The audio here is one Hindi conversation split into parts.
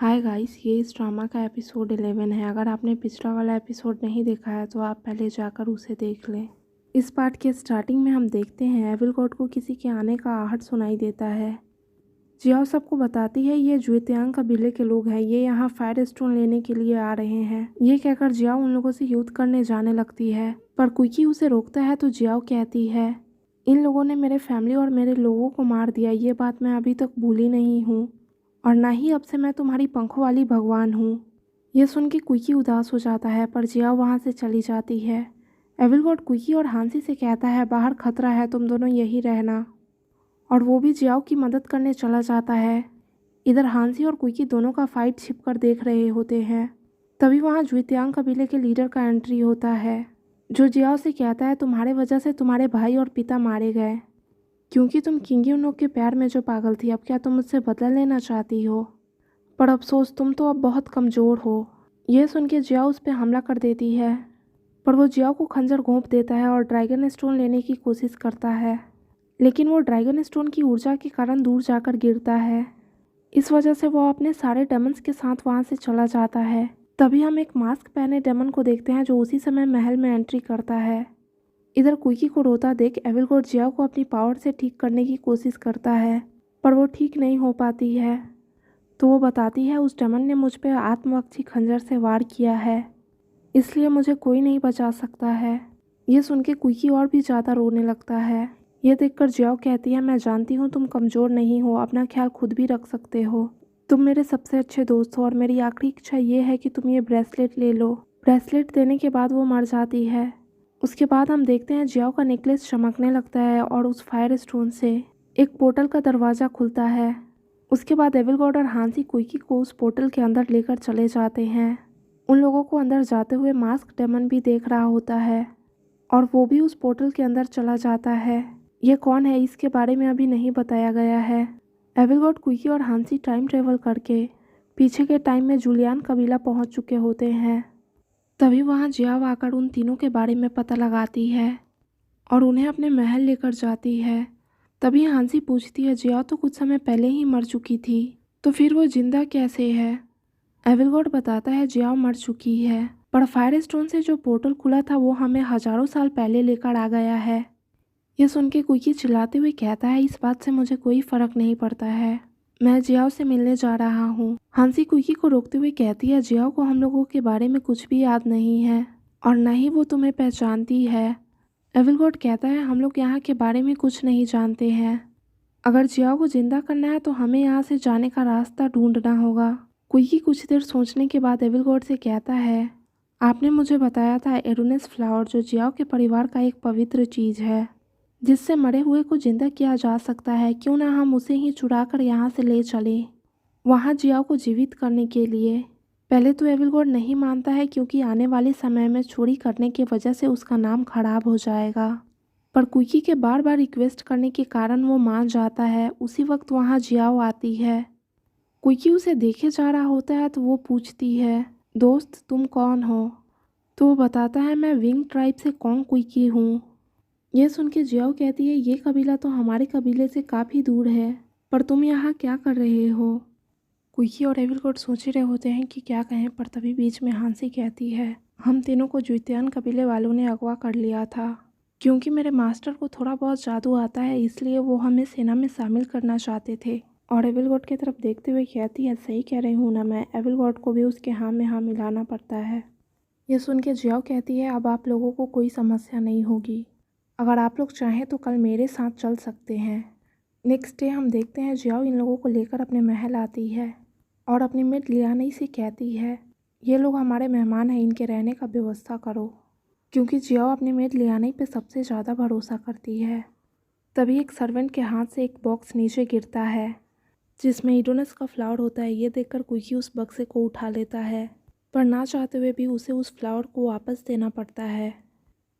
हाय गाइस, ये इस ड्रामा का एपिसोड 11 है। अगर आपने पिछला वाला एपिसोड नहीं देखा है तो आप पहले जाकर उसे देख लें। इस पार्ट के स्टार्टिंग में हम देखते हैं एविल गॉड को किसी के आने का आहट सुनाई देता है। जियाओ सबको बताती है ये जुएतियांग कबीले के लोग हैं, ये यहाँ फायर स्टोन लेने के लिए आ रहे हैं। ये कहकर जियाओ उन लोगों से युद्ध करने जाने लगती है, पर कुकी उसे रोकता है तो जियाओ कहती है इन लोगों ने मेरे फैमिली और मेरे लोगों को मार दिया, ये बात मैं अभी तक भूली नहीं हूँ और ना ही अब से मैं तुम्हारी पंखों वाली भगवान हूँ। यह सुन के कुकी उदास हो जाता है, पर जियाओ वहाँ से चली जाती है। एविल गॉड कुकी और हांसी से कहता है बाहर खतरा है, तुम दोनों यही रहना, और वो भी जियाओ की मदद करने चला जाता है। इधर हांसी और कुकी दोनों का फाइट छिपकर देख रहे होते हैं। तभी वहाँ जुएतियांग कबीले के लीडर का एंट्री होता है, जो जियाओ से कहता है तुम्हारे वजह से तुम्हारे भाई और पिता मारे गए, क्योंकि तुम किंग यूनोक के प्यार में जो पागल थी, अब क्या तुम मुझसे बदला लेना चाहती हो? पर अफसोस, तुम तो अब बहुत कमज़ोर हो। यह सुन के जियाओ उस पर हमला कर देती है, पर वो जियाओ को खंजर घोंप देता है और ड्रैगन स्टोन लेने की कोशिश करता है, लेकिन वो ड्रैगन स्टोन की ऊर्जा के कारण दूर जाकर गिरता है। इस वजह से वो अपने सारे डेमन्स के साथ वहाँ से चला जाता है। तभी हम एक मास्क पहने डेमन को देखते हैं जो उसी समय महल में एंट्री करता है। इधर कुकी को रोता देख एविल गॉड जियाओ को अपनी पावर से ठीक करने की कोशिश करता है, पर वो ठीक नहीं हो पाती है। तो वो बताती है उस डेमन ने मुझ पर आत्मरक्षी खंजर से वार किया है, इसलिए मुझे कोई नहीं बचा सकता है। ये सुन के कुकी और भी ज़्यादा रोने लगता है। ये देखकर जियाओ कहती है मैं जानती हूँ तुम कमज़ोर नहीं हो, अपना ख्याल खुद भी रख सकते हो, तुम मेरे सबसे अच्छे दोस्त हो और मेरी आखिरी इच्छा ये है कि तुम ये ब्रेसलेट ले लो। ब्रेसलेट देने के बाद वो मर जाती है। उसके बाद हम देखते हैं जियाओ का नेकलेस चमकने लगता है और उस फायर स्टोन से एक पोर्टल का दरवाज़ा खुलता है। उसके बाद एविल गॉड और हांसी कुकी को उस पोर्टल के अंदर लेकर चले जाते हैं। उन लोगों को अंदर जाते हुए मास्क डेमन भी देख रहा होता है और वो भी उस पोर्टल के अंदर चला जाता है। ये कौन है इसके बारे में अभी नहीं बताया गया है। एविल गॉड कुकी और हांसी टाइम ट्रेवल करके पीछे के टाइम में जुलियान कबीला पहुंच चुके होते हैं। तभी वहाँ जियाओ आकर उन तीनों के बारे में पता लगाती है और उन्हें अपने महल लेकर जाती है। तभी हांसी पूछती है जियाओ तो कुछ समय पहले ही मर चुकी थी, तो फिर वो जिंदा कैसे है? एविल गॉड बताता है जियाओ मर चुकी है, पर फायर स्टोन से जो पोर्टल खुला था वो हमें हजारों साल पहले लेकर आ गया है। ये सुन के कुकी चिल्लाते हुए कहता है इस बात से मुझे कोई फर्क नहीं पड़ता है, मैं जियाओ से मिलने जा रहा हूँ। हांसी कुकी को रोकते हुए कहती है जियाओ को हम लोगों के बारे में कुछ भी याद नहीं है और न ही वो तुम्हें पहचानती है। एविल गॉड कहता है हम लोग यहाँ के बारे में कुछ नहीं जानते हैं, अगर जियाओ को जिंदा करना है तो हमें यहाँ से जाने का रास्ता ढूंढना होगा। कुकी कुछ देर सोचने के बाद एविल गॉड से कहता है आपने मुझे बताया था एरोनेस फ्लावर जो जियाओ के परिवार का एक पवित्र चीज़ है जिससे मरे हुए को जिंदा किया जा सकता है, क्यों ना हम उसे ही चुरा कर यहाँ से ले चलें वहाँ जियाओ को जीवित करने के लिए। पहले तो एविल गॉड नहीं मानता है क्योंकि आने वाले समय में चोरी करने की वजह से उसका नाम खराब हो जाएगा, पर कुकी के बार बार रिक्वेस्ट करने के कारण वो मान जाता है। उसी वक्त वहाँ जियाओ आती है। कुकी उसे देखे जा रहा होता है तो वो पूछती है दोस्त तुम कौन हो? तो वो बताता है मैं विंग ट्राइब से कॉन्ग कुकी हूँ। यह सुन के जियाओ कहती है ये कबीला तो हमारे कबीले से काफ़ी दूर है, पर तुम यहाँ क्या कर रहे हो? कुकी और एविल गॉड सोच रहे होते हैं कि क्या कहें, पर तभी बीच में हांसी कहती है हम तीनों को जुएतियान कबीले वालों ने अगवा कर लिया था, क्योंकि मेरे मास्टर को थोड़ा बहुत जादू आता है इसलिए वो हमें सेना में शामिल करना चाहते थे। और एविल गॉड की तरफ देखते हुए कहती है सही कह रही हूँ ना मैं? एविल गॉड को भी उसके हाँ में हाँ मिलाना पड़ता है। यह सुन के जियाओ कहती है अब आप लोगों को कोई समस्या नहीं होगी, अगर आप लोग चाहें तो कल मेरे साथ चल सकते हैं। नेक्स्ट डे हम देखते हैं जियाओ इन लोगों को लेकर अपने महल आती है और अपनी मेड लियानी से कहती है ये लोग हमारे मेहमान हैं, इनके रहने का व्यवस्था करो, क्योंकि जियाओ अपनी मेड लियानी पे सबसे ज़्यादा भरोसा करती है। तभी एक सर्वेंट के हाथ से एक बॉक्स नीचे गिरता है जिसमें इडोनस का फ्लावर होता है। ये देखकर कुकी उस बक्से को उठा लेता है, पर ना चाहते हुए भी उसे उस फ्लावर को वापस देना पड़ता है।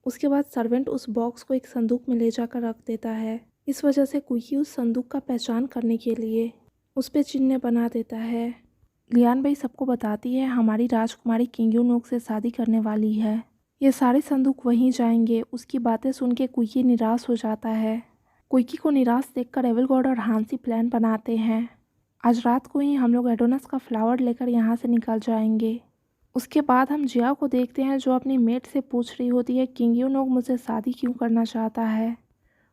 उसके बाद सर्वेंट उस बॉक्स को एक संदूक में ले जाकर रख देता है। इस वजह से कुकी उस संदूक का पहचान करने के लिए उस पर चिन्ह बना देता है। लियान भाई सबको बताती है हमारी राजकुमारी किंग यूनोक से शादी करने वाली है, ये सारे संदूक वहीं जाएंगे। उसकी बातें सुन के कुकी निराश हो जाता है। कुकी को निराश देखकर एविल गॉड और हांसी प्लान बनाते हैं आज रात को ही हम लोग एडोनस का फ्लावर लेकर यहाँ से निकल जाएंगे। उसके बाद हम जियाओ को देखते हैं जो अपनी मेट से पूछ रही होती है किंग यूनोक मुझसे शादी क्यों करना चाहता है।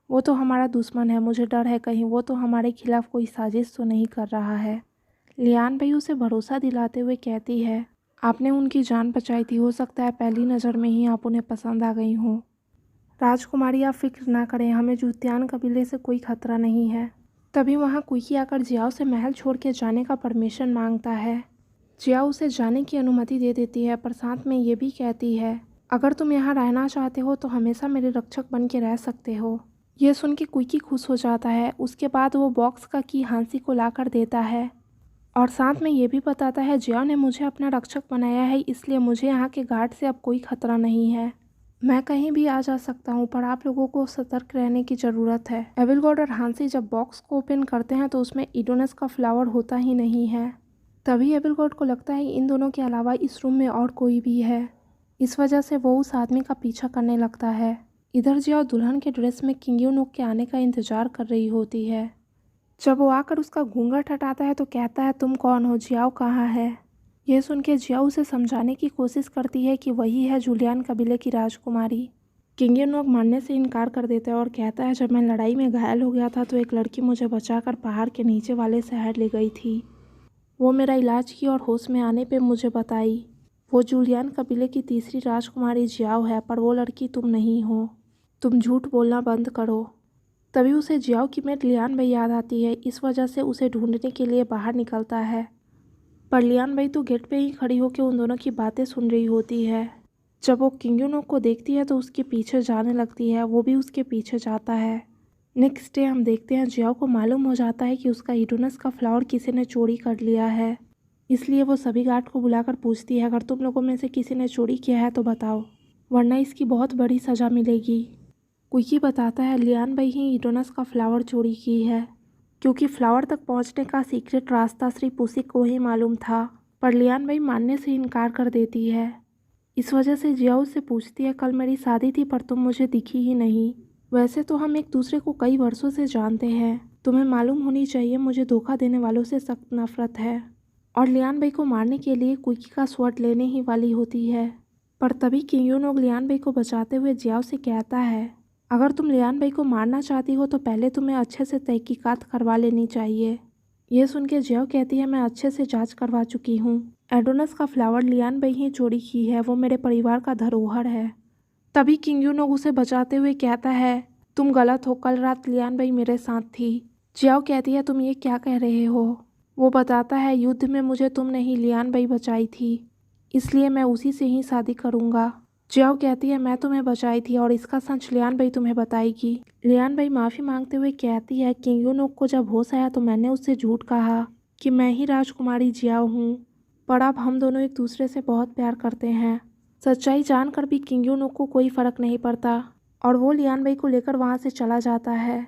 वो तो हमारा दुश्मन है, मुझे डर है कहीं वो तो हमारे खिलाफ कोई साजिश तो नहीं कर रहा है। लियान भाई उसे भरोसा दिलाते हुए कहती है आपने उनकी जान बचाई थी, हो सकता है पहली नज़र में ही आप उन्हें पसंद आ गई हों। राजकुमारी आप फिक्र ना करें, हमें जूतियान कबीले से कोई खतरा नहीं है। तभी वहाँ कुकी आकर जियाओ से महल छोड़ के जाने का परमिशन मांगता है। जियाओ उसे जाने की अनुमति दे देती है पर साथ में ये भी कहती है अगर तुम यहाँ रहना चाहते हो तो हमेशा मेरे रक्षक बन के रह सकते हो। यह सुन के कुकी खुश हो जाता है। उसके बाद वो बॉक्स का की हांसी को ला कर देता है और साथ में ये भी बताता है जियाओ ने मुझे अपना रक्षक बनाया है, इसलिए मुझे यहाँ के गार्ड से अब कोई खतरा नहीं है। मैं कहीं भी आ जा सकता हूँ पर आप लोगों को सतर्क रहने की ज़रूरत है। एविलगॉड और हांसी जब बॉक्स को ओपन करते हैं तो उसमें इडोनस का फ्लावर होता ही नहीं है। तभी एविलगॉड को लगता है इन दोनों के अलावा इस रूम में और कोई भी है। इस वजह से वो उस आदमी का पीछा करने लगता है। इधर जियाओ दुल्हन के ड्रेस में किंग यूनोक के आने का इंतजार कर रही होती है। जब वो आकर उसका घूंघट हटाता है तो कहता है तुम कौन हो, जियाओ कहाँ है। यह सुन के जियाओ उसे समझाने की कोशिश करती है कि वही है जूलियन कबीले की राजकुमारी। किंग यूनोक मानने से इनकार कर देता है और कहता है जब मैं लड़ाई में घायल हो गया था तो एक लड़की मुझे बचाकर पहाड़ के नीचे वाले शहर ले गई थी। वो मेरा इलाज की और होश में आने पे मुझे बताई वो जूलियन कबीले की तीसरी राजकुमारी जियाओ है, पर वो लड़की तुम नहीं हो। तुम झूठ बोलना बंद करो। तभी उसे जियाओ की मेट लियान भाई याद आती है। इस वजह से उसे ढूंढने के लिए बाहर निकलता है पर लियान भाई तो गेट पे ही खड़ी होकर उन दोनों की बातें सुन रही होती है। जब वो किंग यूनोक को देखती है तो उसके पीछे जाने लगती है, वो भी उसके पीछे जाता है। नेक्स्ट डे हम देखते हैं जियाओ को मालूम हो जाता है कि उसका इडोनस का फ्लावर किसी ने चोरी कर लिया है। इसलिए वो सभी गार्ड को बुलाकर पूछती है अगर तुम लोगों में से किसी ने चोरी किया है तो बताओ, वरना इसकी बहुत बड़ी सज़ा मिलेगी। कुकी बताता है लियान भाई ही इडोनस का फ्लावर चोरी की है क्योंकि फ्लावर तक पहुंचने का सीक्रेट रास्ता सिर्फ उसी को ही मालूम था। पर लियान भाई मानने से इनकार कर देती है। इस वजह से जियाओ से पूछती है कल मेरी शादी थी पर तुम मुझे दिखी ही नहीं। वैसे तो हम एक दूसरे को कई वर्षों से जानते हैं, तुम्हें मालूम होनी चाहिए मुझे धोखा देने वालों से सख्त नफरत है। और लियान भाई को मारने के लिए कुकी का स्वॉर्ड लेने ही वाली होती है। पर तभी किंग यूनोक लियान भाई को बचाते हुए जियाओ से कहता है अगर तुम लियान भाई को मारना चाहती हो तो पहले तुम्हें अच्छे से तहकीकात करवा लेनी चाहिए। यह सुन के जियाओ कहती है मैं अच्छे से जांच करवा चुकी हूँ। एडोनस का फ्लावर लियान भाई ही चोरी की है, वो मेरे परिवार का धरोहर है। तभी किंग यूनोक उसे बचाते हुए कहता है तुम गलत हो, कल रात लियान भाई मेरे साथ थी। जियाओ कहती है तुम ये क्या कह रहे हो। वो बताता है युद्ध में मुझे तुम नहीं लियान भाई बचाई थी, इसलिए मैं उसी से ही शादी करूँगा। जियाओ कहती है मैं तुम्हें बचाई थी और इसका सच लियान भाई तुम्हें बताएगी। लियान भाई माफ़ी मांगते हुए कहती है किंग यूनोक को जब होश आया तो मैंने उससे झूठ कहा कि मैं ही राजकुमारी जियाओ हूँ, पर अब हम दोनों एक दूसरे से बहुत प्यार करते हैं। सच्चाई जानकर भी किंग यूनोक को कोई फ़र्क नहीं पड़ता और वो लियान भाई को लेकर वहाँ से चला जाता है।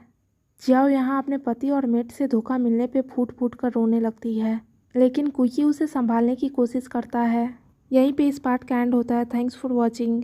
जियाओ यहाँ अपने पति और मेट से धोखा मिलने पे फूट फूट कर रोने लगती है, लेकिन कुकी उसे संभालने की कोशिश करता है। यहीं पे इस पार्ट का एंड होता है। Thanks for watching.